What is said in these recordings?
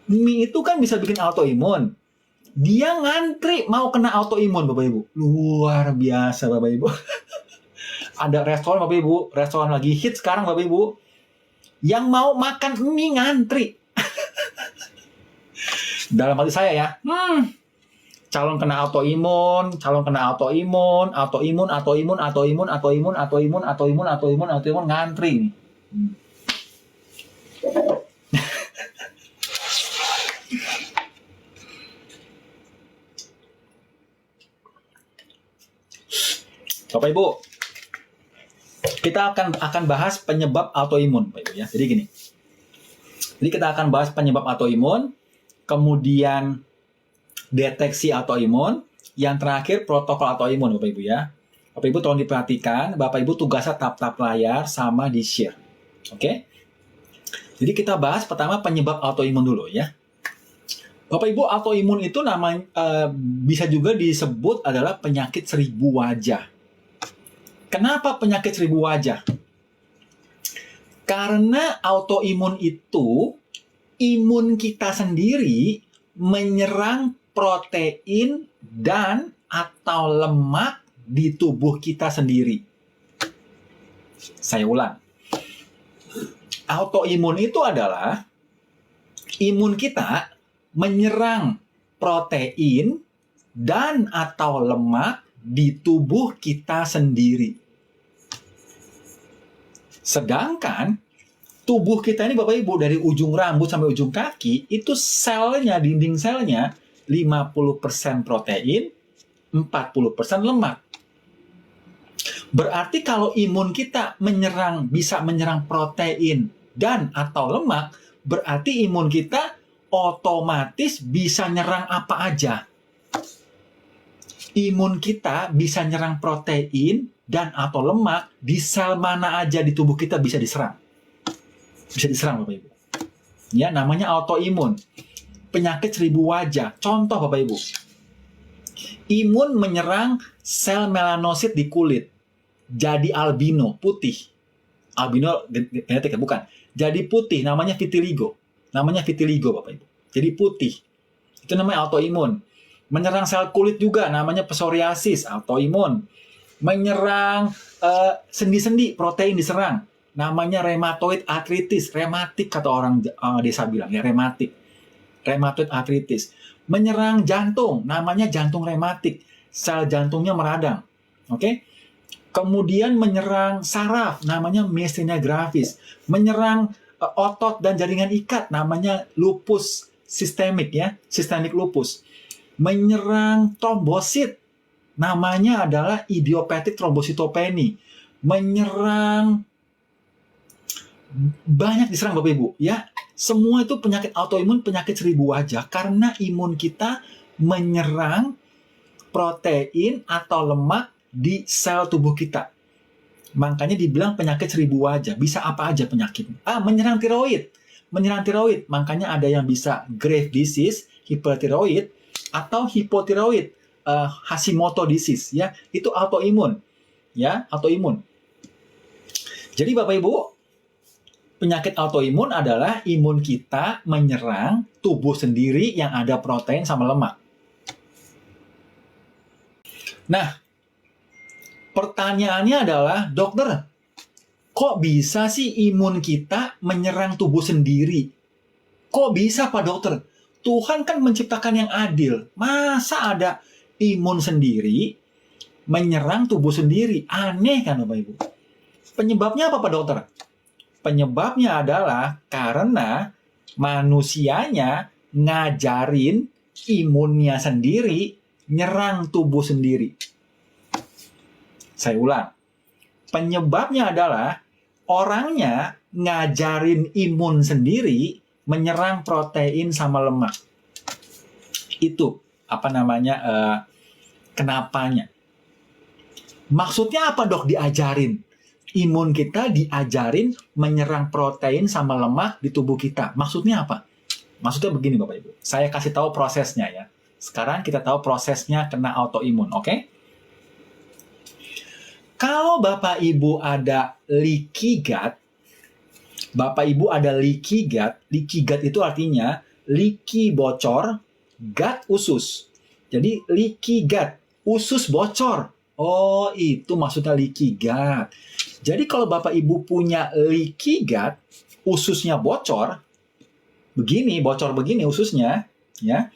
Mie itu kan bisa bikin autoimun. Dia ngantri mau kena autoimun, Bapak Ibu. Luar biasa, Bapak Ibu. Ada restoran, Bapak Ibu, restoran lagi hit sekarang, Bapak Ibu, yang mau makan mie ngantri. Dalam hati saya ya, calon kena autoimun, ngantri nih. Bapak Ibu, kita akan bahas penyebab autoimun, Bapak Ibu ya. Jadi gini. Jadi kita akan bahas penyebab autoimun, kemudian deteksi autoimun, yang terakhir protokol autoimun, Bapak Ibu ya. Bapak Ibu tolong diperhatikan, Bapak Ibu tugasnya tap-tap layar sama di-share. Oke? Jadi kita bahas pertama penyebab autoimun dulu ya. Bapak Ibu, autoimun itu namanya bisa juga disebut adalah penyakit seribu wajah. Kenapa penyakit seribu wajah? Karena autoimun itu imun kita sendiri menyerang protein dan atau lemak di tubuh kita sendiri. Saya ulang. Autoimun itu adalah imun kita menyerang protein dan atau lemak di tubuh kita sendiri. Sedangkan tubuh kita ini Bapak Ibu dari ujung rambut sampai ujung kaki itu selnya, dinding selnya 50% protein, 40% lemak. Berarti kalau imun kita bisa menyerang protein dan atau lemak, berarti imun kita otomatis bisa nyerang apa aja. Imun kita bisa nyerang protein dan atau lemak di sel mana aja di tubuh kita bisa diserang. Bisa diserang Bapak Ibu. Ya, namanya autoimun. Penyakit seribu wajah. Contoh Bapak Ibu. Imun menyerang sel melanosit di kulit. Jadi albino, putih. Albino genetik bukan. Jadi putih, namanya vitiligo. Namanya vitiligo Bapak Ibu. Jadi putih. Itu namanya autoimun. Menyerang sel kulit juga, namanya psoriasis, autoimun. Menyerang sendi-sendi, protein diserang, namanya rheumatoid arthritis, rematik kata orang desa bilang ya, rheumatoid arthritis. Menyerang jantung, namanya jantung rematik, sel jantungnya meradang. Oke? Kemudian menyerang saraf, namanya myasthenia gravis. Menyerang otot dan jaringan ikat, namanya lupus sistemik ya, systemic lupus. Menyerang trombosit, namanya adalah idiopathic thrombocytopenia. Menyerang banyak diserang Bapak Ibu ya. Semua itu penyakit autoimun, penyakit seribu wajah karena imun kita menyerang protein atau lemak di sel tubuh kita. Makanya dibilang penyakit seribu wajah. Bisa apa aja penyakitnya? Menyerang tiroid. Menyerang tiroid. Makanya ada yang bisa Graves' disease, hipertiroid, atau hipotiroid, Hashimoto disease ya, itu autoimun ya, autoimun. Jadi Bapak Ibu, penyakit autoimun adalah imun kita menyerang tubuh sendiri yang ada protein sama lemak. Nah, pertanyaannya adalah, dokter, kok bisa sih imun kita menyerang tubuh sendiri? Kok bisa Pak Dokter? Tuhan kan menciptakan yang adil. Masa ada imun sendiri menyerang tubuh sendiri? Aneh kan Bapak Ibu? Penyebabnya apa Pak Dokter? Penyebabnya adalah karena manusianya ngajarin imunnya sendiri nyerang tubuh sendiri. Saya ulang. Penyebabnya adalah orangnya ngajarin imun sendiri menyerang protein sama lemak. Itu kenapanya. Maksudnya apa dok diajarin? Imun kita diajarin menyerang protein sama lemak di tubuh kita. Maksudnya apa? Maksudnya begini Bapak Ibu. Saya kasih tahu prosesnya ya. Sekarang kita tahu prosesnya kena autoimun, oke? Kalau Bapak Ibu ada leaky gut, Bapak Ibu ada leaky gut itu artinya leaky bocor, gut usus. Jadi leaky gut, usus bocor. Oh, itu maksudnya leaky gut. Jadi kalau Bapak Ibu punya leaky gut, ususnya bocor, bocor begini ususnya, ya.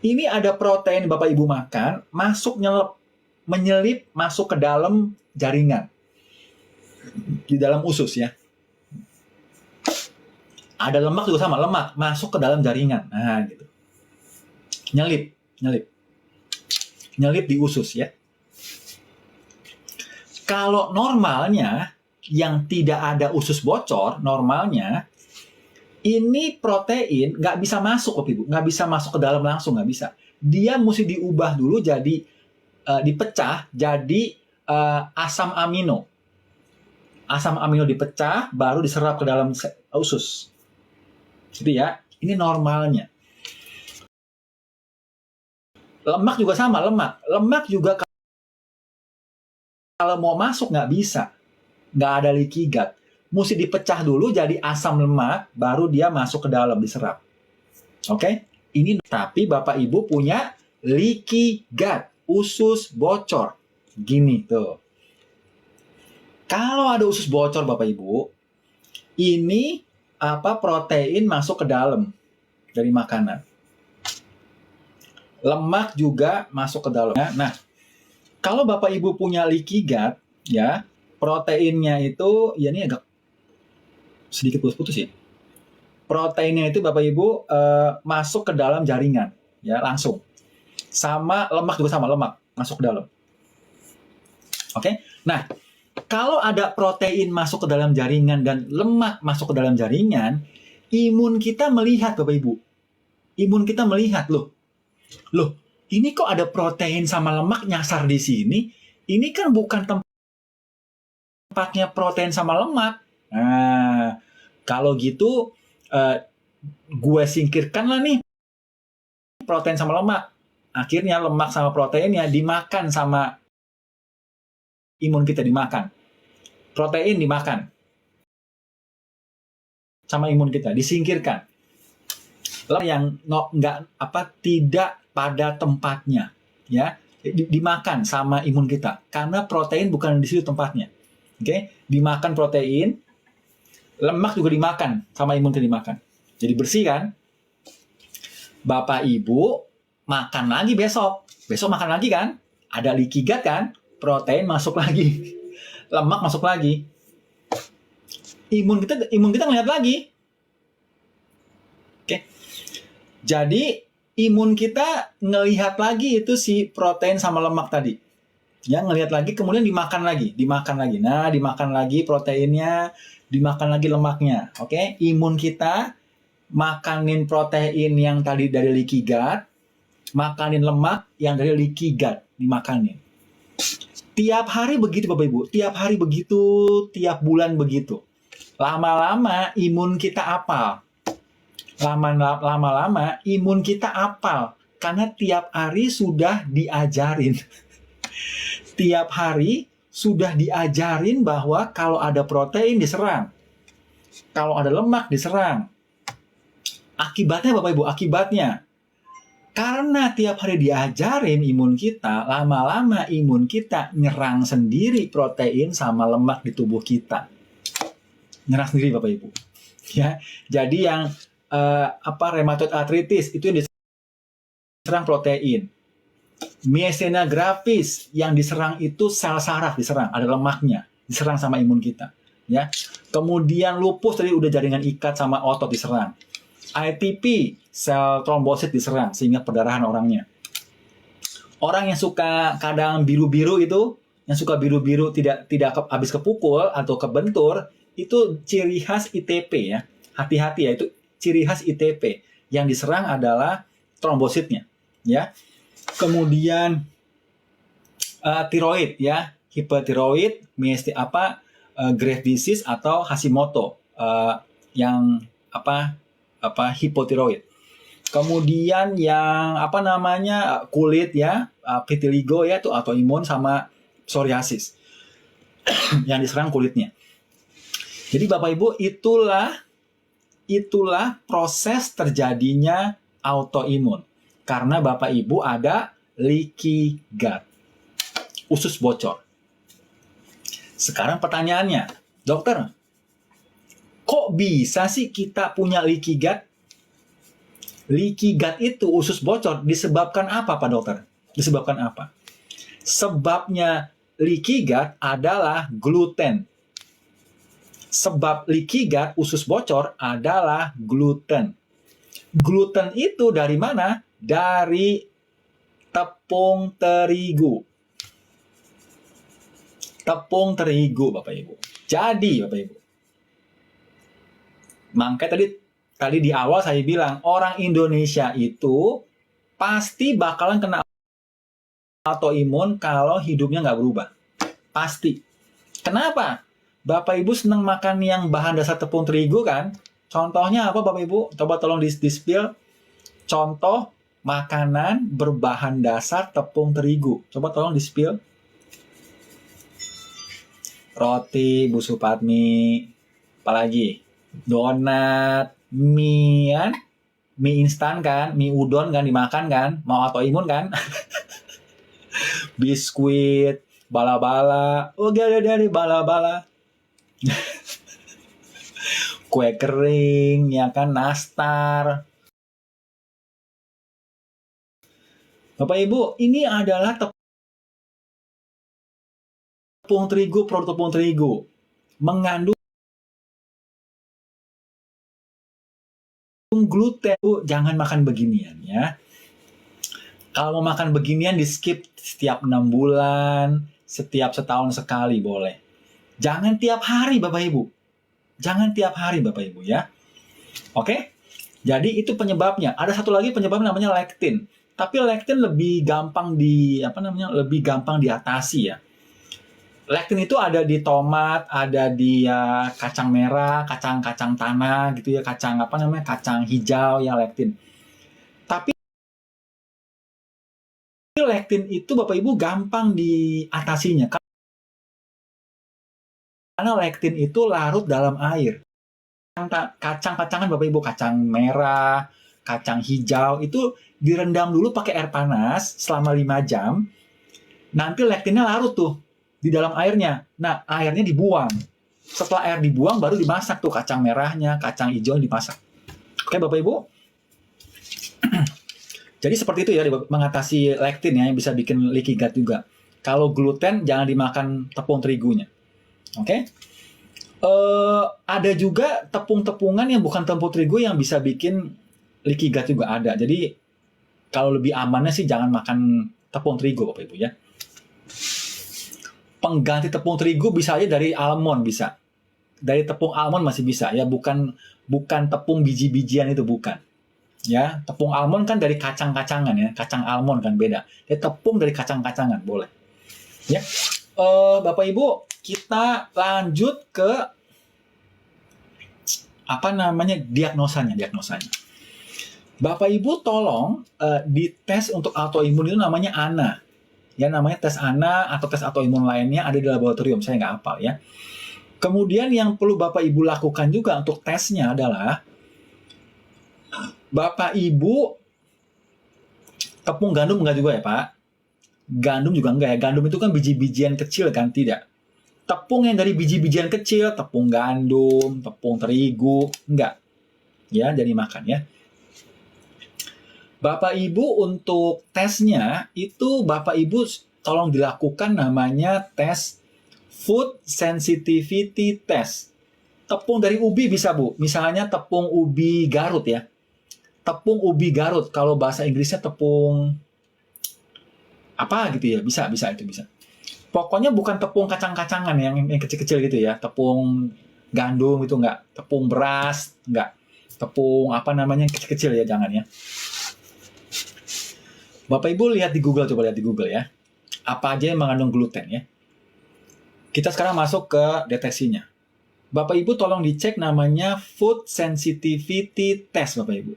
Ini ada protein Bapak Ibu makan, menyelip masuk ke dalam jaringan. Di dalam usus ya. Ada lemak juga sama, lemak masuk ke dalam jaringan. Nah, gitu. Nyelip di usus ya. Kalau normalnya yang tidak ada usus bocor, normalnya ini protein nggak bisa masuk, Ibu. Nggak bisa masuk ke dalam langsung, nggak bisa. Dia mesti diubah dulu jadi, dipecah jadi asam amino. Asam amino dipecah, baru diserap ke dalam usus. Gitu ya. Ini normalnya. Lemak juga sama, lemak. Lemak juga kalau mau masuk nggak bisa. Nggak ada leaky gut. Mesti dipecah dulu jadi asam lemak, baru dia masuk ke dalam, diserap. Oke? Ini tapi Bapak Ibu punya leaky gut, usus bocor. Gini tuh. Kalau ada usus bocor Bapak Ibu, ini protein masuk ke dalam dari makanan. Lemak juga masuk ke dalam. Nah, kalau Bapak Ibu punya leaky gut, ya, proteinnya itu, ya ini agak sedikit putus-putus ya. Proteinnya itu Bapak Ibu masuk ke dalam jaringan, ya, langsung. Sama lemak juga sama, lemak masuk ke dalam. Oke? Nah, kalau ada protein masuk ke dalam jaringan dan lemak masuk ke dalam jaringan, imun kita melihat Bapak Ibu. Imun kita melihat, loh, ini kok ada protein sama lemak nyasar di sini? Ini kan bukan tempatnya protein sama lemak. Nah, kalau gitu gue singkirkan lah nih protein sama lemak. Akhirnya lemak sama proteinnya dimakan sama imun kita, dimakan. Protein dimakan sama imun kita, disingkirkan. Yang tidak pada tempatnya, ya, dimakan sama imun kita karena protein bukan di situ tempatnya. Oke, dimakan protein, lemak juga dimakan sama imun kita, dimakan. Jadi bersih kan? Bapak Ibu makan lagi besok makan lagi kan? Ada leaky gut kan? Protein masuk lagi, lemak masuk lagi. Imun kita ngeliat lagi. Oke. Jadi imun kita ngelihat lagi itu si protein sama lemak tadi. Ya, ngelihat lagi, kemudian dimakan lagi. Nah, dimakan lagi proteinnya, dimakan lagi lemaknya. Oke, imun kita makanin protein yang tadi dari leaky gut, makanin lemak yang dari leaky gut, dimakanin. Tiap hari begitu Bapak Ibu, tiap hari begitu, tiap bulan begitu. Lama-lama imun kita apal. Lama-lama imun kita apal karena tiap hari sudah diajarin. Tiap hari sudah diajarin bahwa kalau ada protein diserang, kalau ada lemak diserang. Akibatnya Bapak Ibu, karena tiap hari diajarin imun kita, lama-lama imun kita nyerang sendiri protein sama lemak di tubuh kita. Nyerang sendiri Bapak Ibu. Ya, jadi yang rheumatoid arthritis itu yang diserang protein. Myasthenia gravis yang diserang itu sel saraf, diserang, ada lemaknya, diserang sama imun kita. Ya, kemudian lupus tadi udah jaringan ikat sama otot, diserang. ITP, sel trombosit diserang sehingga perdarahan orangnya. Orang yang suka kadang biru-biru itu, yang suka biru-biru tidak habis kepukul atau kebentur, itu ciri khas ITP ya. Hati-hati ya, itu ciri khas ITP. Yang diserang adalah trombositnya, ya. Kemudian tiroid ya, hipertiroid, Graves disease atau Hashimoto yang hipotiroid. Kemudian yang kulit ya, vitiligo ya, tuh autoimun sama psoriasis yang diserang kulitnya. Jadi Bapak Ibu, itulah itulah proses terjadinya autoimun. Karena Bapak Ibu ada leaky gut, usus bocor. Sekarang pertanyaannya, dokter, kok bisa sih kita punya leaky gut? Leaky gut itu, usus bocor, disebabkan apa Pak Dokter? Disebabkan apa? Sebabnya leaky gut adalah gluten. Sebab leaky gut, usus bocor, adalah gluten. Gluten itu dari mana? Dari tepung terigu. Tepung terigu, Bapak Ibu. Jadi, Bapak Ibu, makanya tadi di awal saya bilang, orang Indonesia itu pasti bakalan kena autoimun kalau hidupnya nggak berubah. Pasti. Kenapa? Bapak Ibu senang makan yang bahan dasar tepung terigu kan? Contohnya apa Bapak Ibu? Coba tolong di-spill. Contoh makanan berbahan dasar tepung terigu. Coba tolong di-spill. Roti, Bu Supatmi, apalagi? Donat, mie kan? Mie instan kan? Mie udon kan dimakan kan? Mau autoimun kan? Biskuit, bala-bala. Oh, dari bala-bala. Kue kering, ya kan, nastar. Bapak Ibu, ini adalah tepung terigu, produk tepung terigu. Mengandung gluten. Jangan makan beginian ya. Kalau mau makan beginian di skip setiap 6 bulan, setiap setahun sekali boleh. Jangan tiap hari Bapak Ibu. Jangan tiap hari Bapak Ibu ya. Oke? Jadi itu penyebabnya. Ada satu lagi penyebab namanya lektin. Tapi lektin lebih gampang lebih gampang diatasi ya. Lektin itu ada di tomat, ada di kacang merah, kacang tanah gitu ya, kacang hijau ya lektin. Tapi lektin itu Bapak Ibu gampang diatasinya. Karena lektin itu larut dalam air. Kacang-kacangan Bapak Ibu, kacang merah, kacang hijau, itu direndam dulu pakai air panas selama 5 jam. Nanti lektinnya larut tuh di dalam airnya. Nah, airnya dibuang. Setelah air dibuang, baru dimasak tuh kacang merahnya, kacang hijau dimasak. Oke Bapak Ibu? Jadi seperti itu ya, mengatasi lektin ya, yang bisa bikin leaky gut juga. Kalau gluten, jangan dimakan tepung terigunya. Oke? Ada juga tepung-tepungan yang bukan tepung terigu yang bisa bikin leaky gut juga ada. Jadi, kalau lebih amannya sih jangan makan tepung terigu Bapak Ibu ya. Pengganti tepung terigu bisa aja dari almond bisa. Dari tepung almond masih bisa ya, bukan tepung biji-bijian itu bukan. Ya, tepung almond kan dari kacang-kacangan ya, kacang almond kan beda. Ya, tepung dari kacang-kacangan boleh. Ya, Bapak Ibu, kita lanjut ke diagnosanya. Bapak Ibu tolong dites untuk autoimun itu namanya ANA. Ya, namanya tes ANA atau tes autoimun lainnya ada di laboratorium, saya nggak hafal ya. Kemudian yang perlu Bapak Ibu lakukan juga untuk tesnya adalah Bapak Ibu, tepung gandum enggak juga ya Pak? Gandum juga enggak ya? Gandum itu kan biji-bijian kecil kan? Tidak. Tepung yang dari biji-bijian kecil, tepung gandum, tepung terigu, enggak. Ya, jadi makan ya. Bapak Ibu untuk tesnya, itu Bapak Ibu tolong dilakukan namanya tes Food Sensitivity Test. Tepung dari ubi bisa Bu, misalnya tepung ubi Garut ya. Tepung ubi Garut, kalau bahasa Inggrisnya tepung apa gitu ya, bisa itu bisa. Pokoknya bukan tepung kacang-kacangan yang kecil-kecil gitu ya, tepung gandum itu enggak, tepung beras enggak, tepung yang kecil-kecil ya, jangan ya. Bapak Ibu lihat di Google, coba lihat di Google ya, apa aja yang mengandung gluten ya. Kita sekarang masuk ke deteksinya. Bapak Ibu tolong dicek namanya Food Sensitivity Test Bapak Ibu.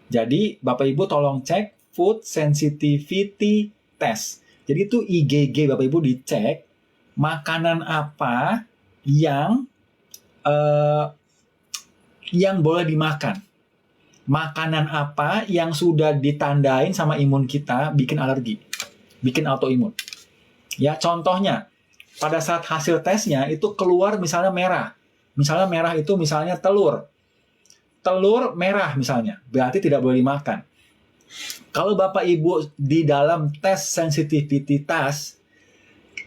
Jadi, Bapak Ibu tolong cek Food Sensitivity Test. Jadi itu IgG Bapak Ibu dicek makanan apa yang yang boleh dimakan. Makanan apa yang sudah ditandain sama imun kita bikin alergi, bikin autoimun. Ya, contohnya pada saat hasil tesnya itu keluar misalnya merah. Misalnya merah itu misalnya telur. Telur merah misalnya, berarti tidak boleh dimakan. Kalau Bapak Ibu di dalam tes sensitivity test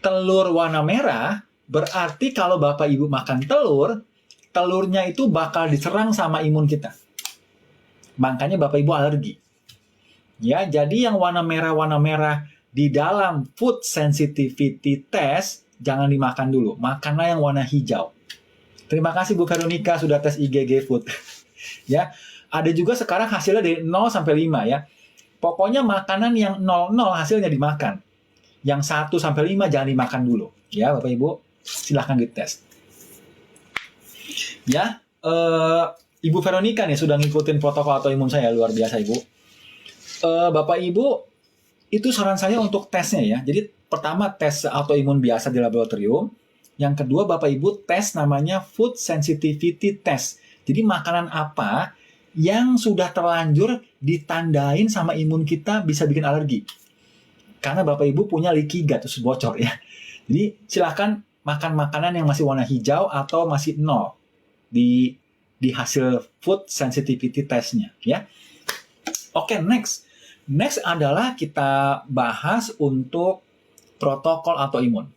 telur warna merah, berarti kalau Bapak Ibu makan telur, telurnya itu bakal diserang sama imun kita. Makanya Bapak Ibu alergi. Ya, jadi yang warna merah di dalam food sensitivity test jangan dimakan dulu. Makanlah yang warna hijau. Terima kasih Bu Veronica sudah tes IgG food. Ya, ada juga sekarang hasilnya dari 0 sampai 5 ya. Pokoknya makanan yang 00 hasilnya dimakan. Yang 1 sampai 5 jangan dimakan dulu. Ya, Bapak Ibu, silahkan dites. Ya, Ibu Veronica nih sudah ngikutin protokol autoimun saya, luar biasa Ibu. Bapak Ibu, itu saran saya untuk tesnya ya. Jadi pertama tes autoimun biasa di laboratorium. Yang kedua Bapak Ibu tes namanya food sensitivity test. Jadi makanan apa yang sudah terlanjur ditandain sama imun kita bisa bikin alergi. Karena Bapak Ibu punya leaky gut, terus bocor ya. Jadi silakan makan makanan yang masih warna hijau atau masih 0 di hasil food sensitivity testnya ya. Oke, next adalah kita bahas untuk protokol autoimun.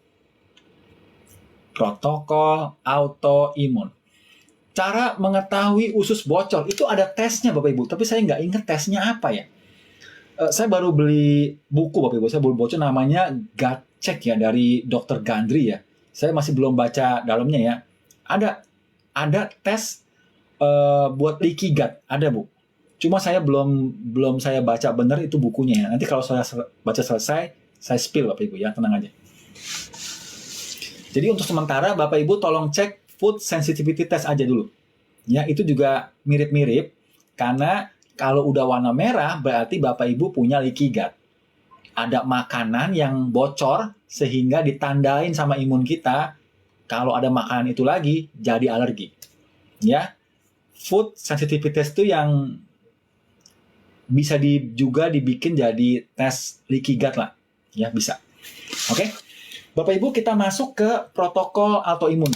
Protokol autoimun. Cara mengetahui usus bocor itu ada tesnya Bapak Ibu, tapi saya nggak ingat tesnya apa ya. Saya baru beli buku Bapak Ibu, saya baru baca namanya Gut Check ya dari Dr. Gundry ya. Saya masih belum baca dalamnya ya. Ada tes buat leaky gut, ada Bu. Cuma saya belum saya baca benar itu bukunya ya. Nanti kalau saya baca selesai, saya spill Bapak Ibu ya, tenang aja. Jadi untuk sementara Bapak Ibu tolong cek food sensitivity test aja dulu. Ya, itu juga mirip-mirip karena kalau udah warna merah berarti Bapak Ibu punya leaky gut. Ada makanan yang bocor sehingga ditandain sama imun kita kalau ada makanan itu lagi jadi alergi. Ya. Food sensitivity test itu yang bisa juga dibikin jadi tes leaky gut lah. Ya, bisa. Oke. Bapak Ibu kita masuk ke protokol autoimun.